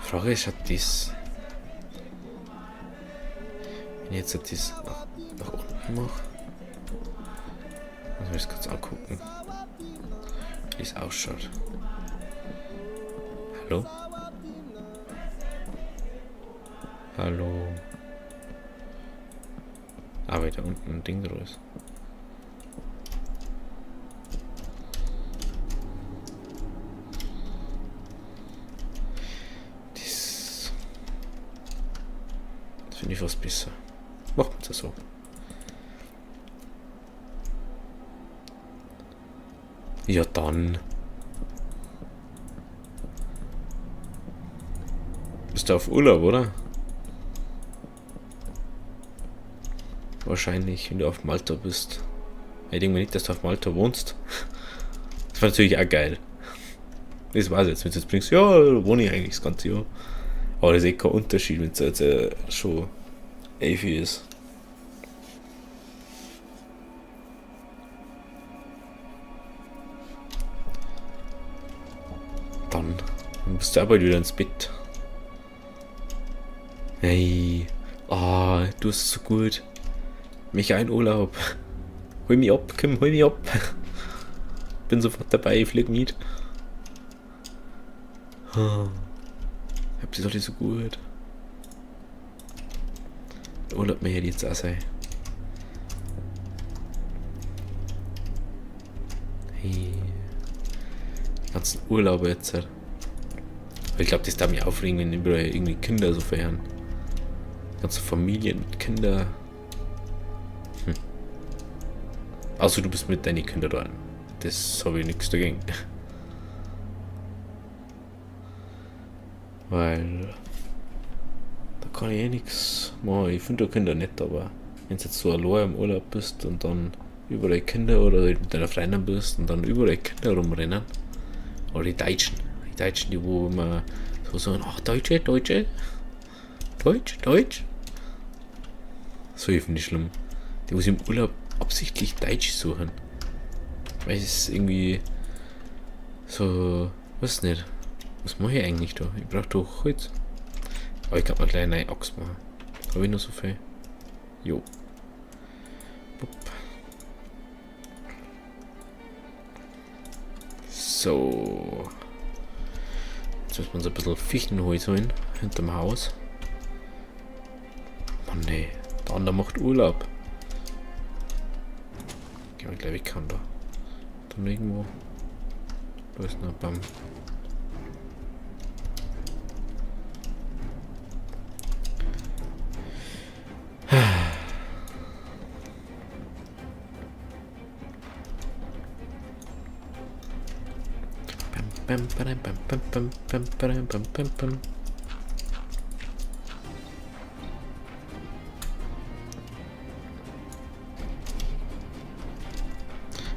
Frage ist, hat das. Wenn ich jetzt das nach unten mache. Muss ich mir das kurz angucken. Wie es ausschaut. Hallo? Hallo? Ah, weil da unten ein Ding drauf ist. Das finde ich was besser. Machen wir das so. Ja dann. Bist du auf Urlaub, oder? Wahrscheinlich, wenn du auf Malta bist. Ich denke mir nicht, dass du auf Malta wohnst. Das war natürlich auch geil. Das weiß ich jetzt. Wenn du jetzt bringst, ja, da wohne ich eigentlich das ganze Jahr. Aber das ist eh kein Unterschied, wenn es jetzt schon 11 ist. Dann musst du auch bald wieder ins Bett. Hey, du hast es so gut. Mich ein Urlaub. Hol mich ab, komm, hol mich ab. Bin sofort dabei, ich flieg mit. Ich hab das alles so gut. Der Urlaub mehr hätte jetzt auch sein. Hey. Die ganzen Urlaube jetzt. Aber ich glaube, das darf mich aufregen, wenn überall irgendwie Kinder so feiern. Ganze Familien mit Kindern. Also du bist mit deinen Kindern dran. Das habe ich nichts dagegen. Weil da kann ich eh nichts machen. Ich finde Kinder nett, aber wenn du jetzt so allein im Urlaub bist und dann überall Kinder oder mit deiner Freundin bist und dann überall Kinder rumrennen. Oder die Deutschen, die wo immer so sagen, ach Deutsche. Deutsch. So, ich finde ich schlimm. Die muss im Urlaub absichtlich Deutsch suchen. Weil es irgendwie so, weiß nicht. Was mache ich eigentlich da? Ich brauche doch Holz. Aber ich kann mal gleich eine neue Axt machen. Habe ich noch so viel? Jo. Bup. So. Jetzt müssen wir uns ein bisschen Fichtenholz holen. Hinterm Haus. Mann, nee. Der andere macht Urlaub. Gehen wir gleich weg, kann da. Dann irgendwo. Da ist noch ein Baum.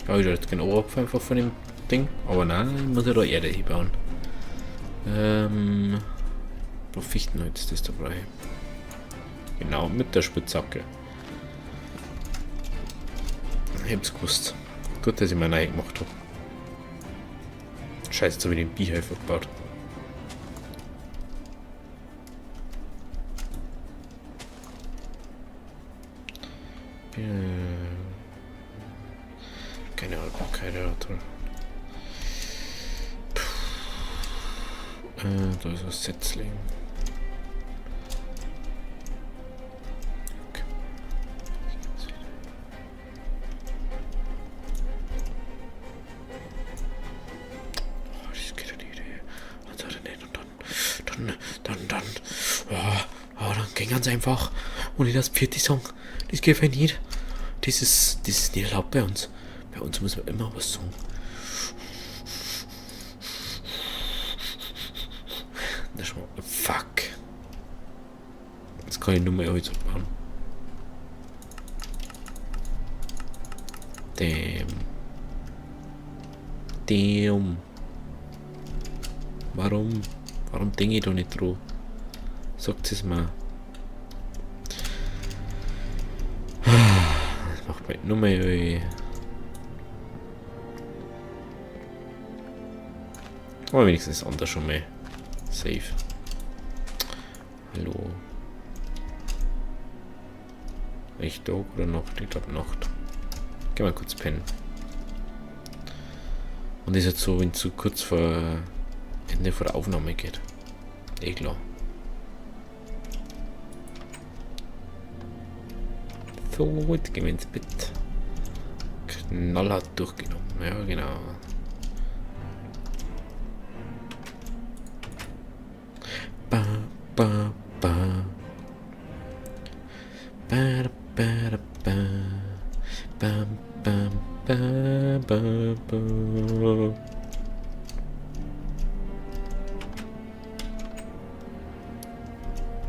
Ja, ich hätte gerne Oberkopf einfach von dem Ding, aber nein, ich muss ja da Erde hinbauen. Noch Fichtenholz, das dabei. Genau, mit der Spitzhacke. Ich hab's gewusst. Gut, dass ich mir neu gemacht habe. Scheiße, jetzt habe ich den Beehive gebaut. Keine Ahnung. Da ist was Setzling. Okay. Oh, das geht ja nicht. Und dann. Dann ging ganz einfach. Ohne das vierte Song. Das geht ja nicht. Das ist nicht erlaubt bei uns. Bei uns müssen wir immer was sagen. Das ist mal. Fuck. Jetzt kann ich nur mehr Holz abbauen. Damn. Warum denke ich da nicht drauf? Sagt es mal. Das macht mir nur mehr. Aber wenigstens ist anders schon mehr safe. Hallo. Echt Tag oder Nacht? Ich glaube Nacht. Geh mal kurz pennen. Und ist jetzt so, wenn es so kurz vor Ende vor der Aufnahme geht. Eh klar. So, jetzt gehen wir ins Bett. Knallhart durchgenommen. Ja, genau. Ba, ba, ba. Ba, ba, ba. Bam, bam, ba, ba, ba.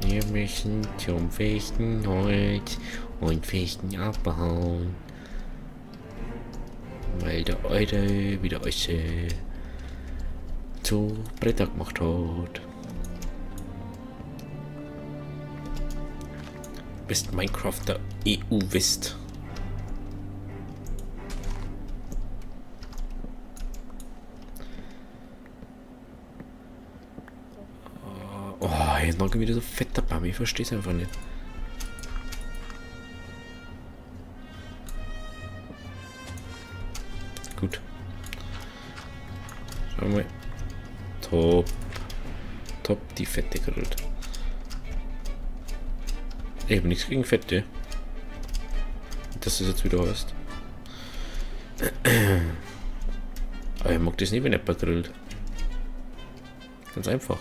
Wir müssen zum Fechten Holz und Fechten abbauen. Weil der Alte wieder alles zu Bretter gemacht hat. Bist Minecraft der EU West. Oh, jetzt noch wieder so fetter Baum, ich verstehe es einfach nicht. Gut. Schauen wir mal. Top. Top, die Fette gerollt. Ich habe nichts gegen Fette. Dass das jetzt wieder heißt. Aber ich mag das nicht, wenn jemand grillt. Ganz einfach.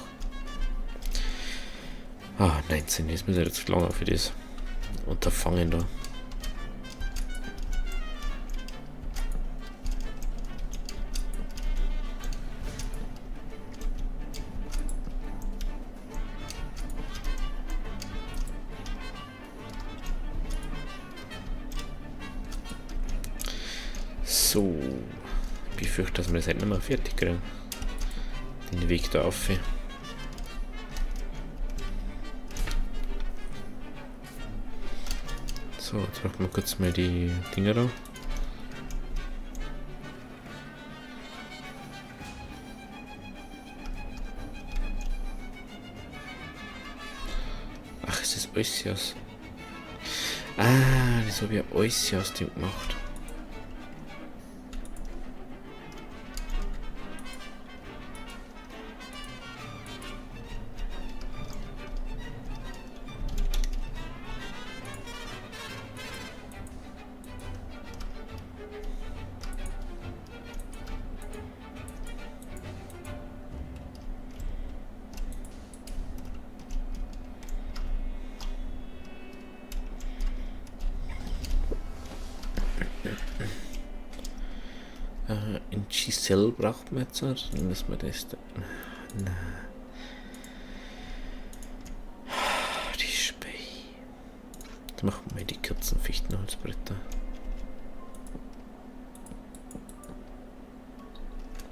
Ah, 19, ist mir jetzt zu lange für das Unterfangen da. So, ich befürchte, dass wir das halt nicht mehr fertig kriegen. Den Weg da auf. So, jetzt machen wir kurz mal die Dinger da. Ach, es ist alles aus. Ah, das habe ich ja alles aus dem gemacht. In Giselle braucht man jetzt, dann müssen wir das da. Na. Die Spei. Jetzt machen wir die kurzen Fichtenholzbretter.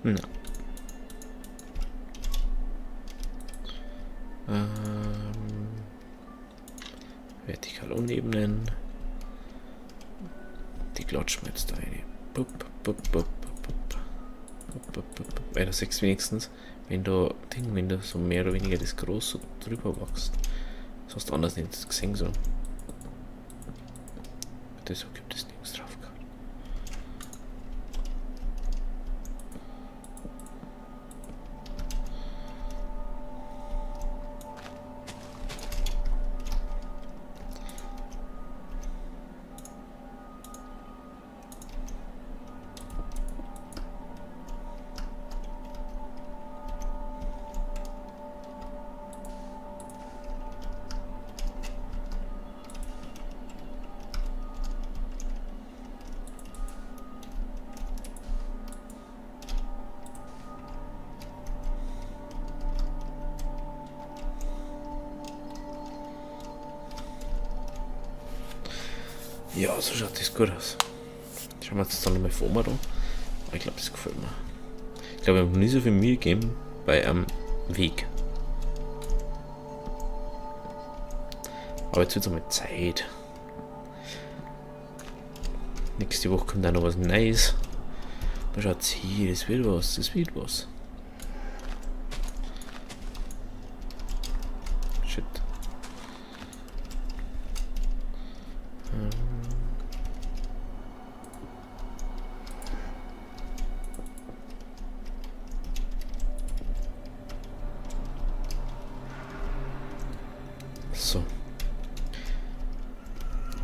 Na. Vertikal unebnen. Die klatschen wir jetzt da rein. Bup, bup, bup. Bei der 6 wenigstens, wenn du so mehr oder weniger das groß so drüber wachst. Das hast du anders nicht gesehen so. Deshalb gibt es nichts drauf gehabt. Ja, so schaut das gut aus. Schauen wir jetzt dann nochmal vor mir da. Ich glaube, das gefällt mir. Ich glaube, ich habe noch nie so viel Mühe gegeben bei einem Weg. Aber jetzt wird es einmal Zeit. Nächste Woche kommt auch noch was Neues. Da schaut hier, das wird was, das wird was. Shit.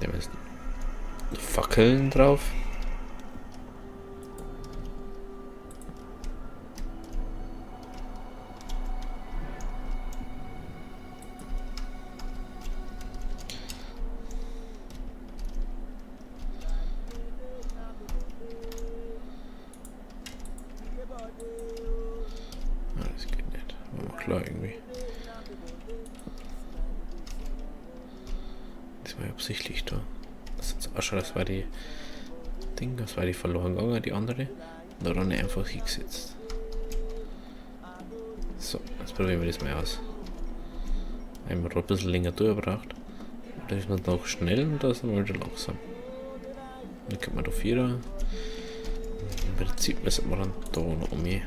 Da ist Fackeln drauf. Ah, das geht nicht. War mal klar irgendwie. Das war ja absichtlich da. Das ist auch schon, das war die Ding, das war die verloren gegangen, die andere. Und da dann einfach hingesetzt. So, jetzt probieren wir das mal aus. Einmal ein bisschen länger durchgebracht. Da ist man noch schnell und da ist man wieder langsam. Dann kommt man da 4. Im Prinzip müssen wir dann da noch umgehen.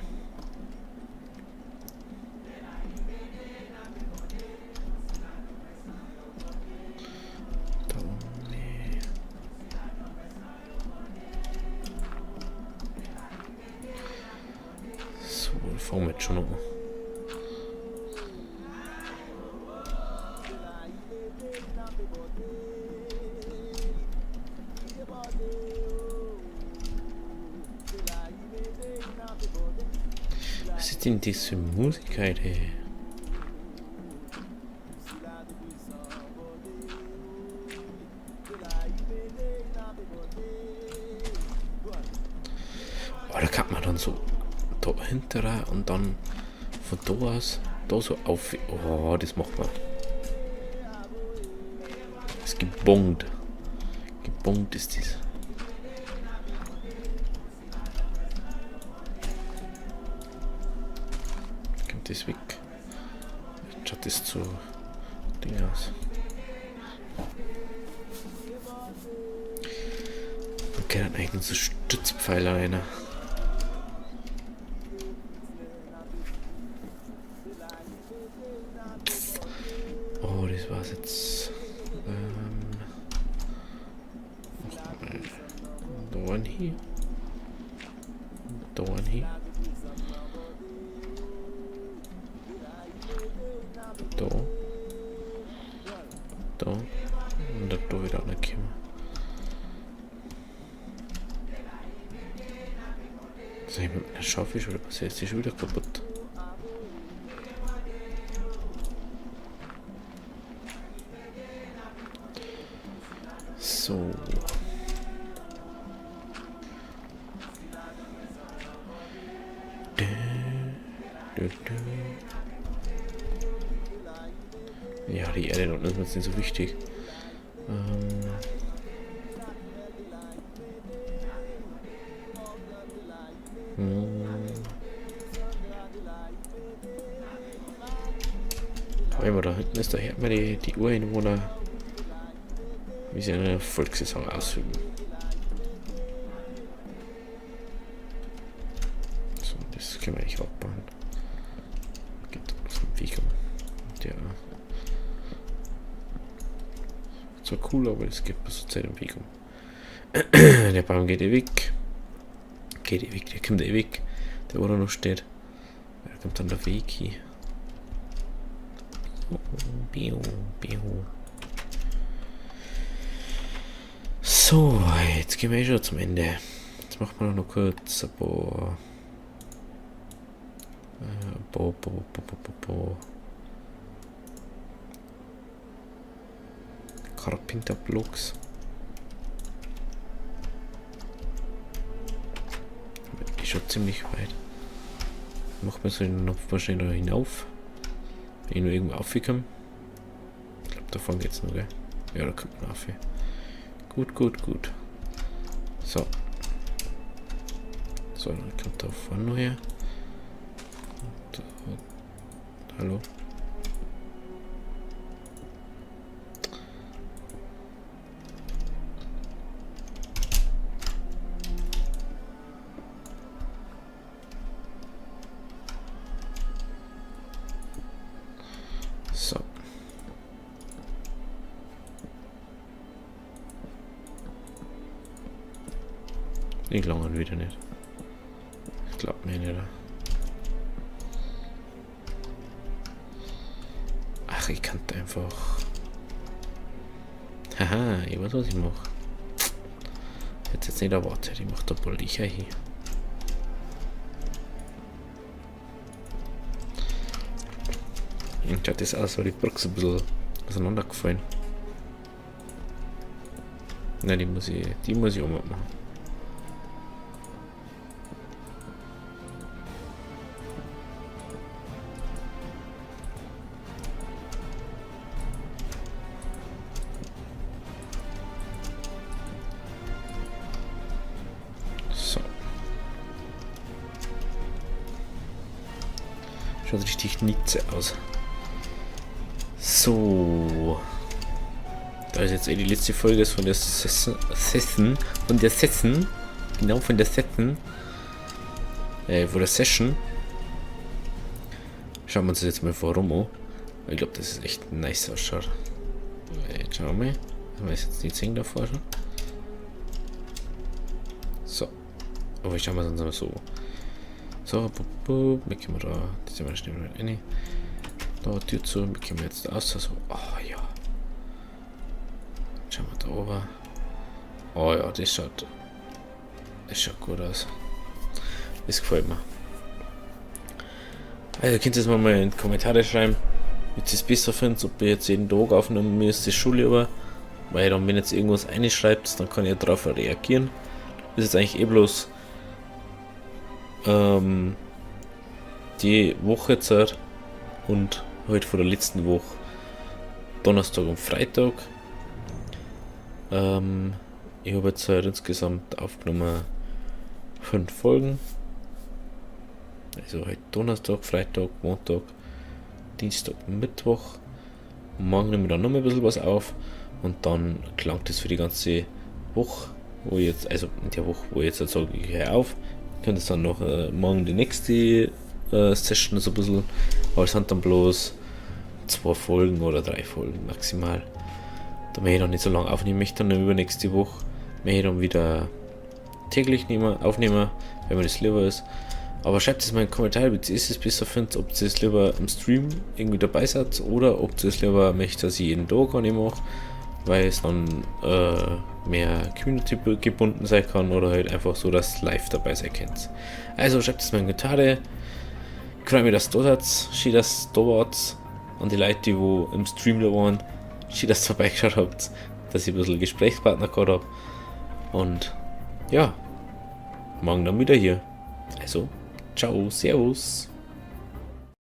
So, fangen wir jetzt schon an. Was ist denn diese Musik heute? Oh, da kann man dann so da hinterher und dann von da aus da so auf. Oh, das macht man. Es gebongt. Gebongt ist das. Kommt das weg? Jetzt schaut das zu Ding aus. Okay, dann eigentlich so Stützpfeiler rein. Oh, das war's jetzt. Da ein hier. Da ein hier. Da. Da. Und da wieder ankommen. So, ich mit meiner Schaufel oder was ist die schon wieder kaputt? So. Ja, die Erde dort ist mir jetzt nicht so wichtig. Aber da hinten ist, da hört man die Ureinwohner, wie sie eine Volkssaison ausüben. So, das können wir eigentlich abbauen. Geht auf den Weg um. Der zwar cool, aber es geht bis zur Zeit im Weg um. Der Baum geht weg. Geht weg, der kommt weg. Der wo da noch steht. Da kommt dann der Weg hier. Bio, Bio. So, jetzt gehen wir schon zum Ende. Jetzt machen wir noch kurz ein paar Carpenter-Blocks. Ist schon ziemlich weit. Macht man so noch wahrscheinlich noch hinauf. Wenn ich nur irgendwo aufkomme. Ich glaube, davon geht's noch, gell? Ja, da kommt man auf. Gut, gut, gut. So. So, dann kommt da vorne noch her. Und, hallo? So. Ich lange wieder nicht. Ich glaube mir nicht. Ach, ich kann einfach. Haha, ich weiß, was ich mache. Jetzt nicht erwartet, ich mache da bald Löcher hin. Und schaut das aus, weil die Brücke so ein bisschen auseinandergefallen. Nein, die muss ich auch mal machen. So. Schaut richtig nitze aus. So. Da ist jetzt die letzte Folge von der Session. Genau, von der Session. Von der Session. Schauen wir uns das jetzt mal vor rum an. Ich glaube, das ist echt nice ausschaut. Jetzt schauen wir mal. Ich weiß jetzt nicht sehen davor schon. So. Aber ich schaue mal sonst mal so. So, wir können da. Das sind wir schnell rein. Da Tür zu, wir können jetzt aus. So. Oh ja. Schauen wir da oben. Oh ja, das schaut gut aus. Das gefällt mir. Also könnt ihr es mal in die Kommentare schreiben, ob ihr es besser findet, ob ihr jetzt jeden Tag aufnehmen müsst, die Schule über. Weil dann, wenn jetzt irgendwas einschreibt, dann kann ich darauf reagieren. Das ist eigentlich bloß die Woche Zeit und heute von der letzten Woche Donnerstag und Freitag. Ich habe jetzt halt insgesamt aufgenommen 5 Folgen. Also heute Donnerstag, Freitag, Montag, Dienstag, Mittwoch. Morgen nehmen wir dann noch mal ein bisschen was auf und dann klangt es für die ganze Woche, wo ich jetzt, also in der Woche, wo ich jetzt sage, ich höre auf. Ich könnte es dann noch morgen die nächste Session so ein bisschen, aber es sind dann bloß 2 Folgen oder 3 Folgen maximal. Da möchte ich noch nicht so lange aufnehmen, möchte dann übernächste Woche möchte ich dann wieder täglich aufnehmen, wenn mir das lieber ist. Aber schreibt es mal in die Kommentare, ob ihr es besser findet, ob ihr es lieber im Stream irgendwie dabei seid oder ob ihr es lieber möchtet, dass ich jeden Tag nicht mache, weil es dann mehr Community gebunden sein kann oder halt einfach so, dass live dabei sein könnt. Also schreibt es mal in die Kommentare. Ich freue mich, dass ihr da seid. Schön, dass ihr da wart. An die Leute, die im Stream da waren. Schön, dass ihr vorbeigeschaut habt, dass ich ein bisschen Gesprächspartner gehabt habe. Und ja, morgen dann wieder hier. Also, ciao, servus.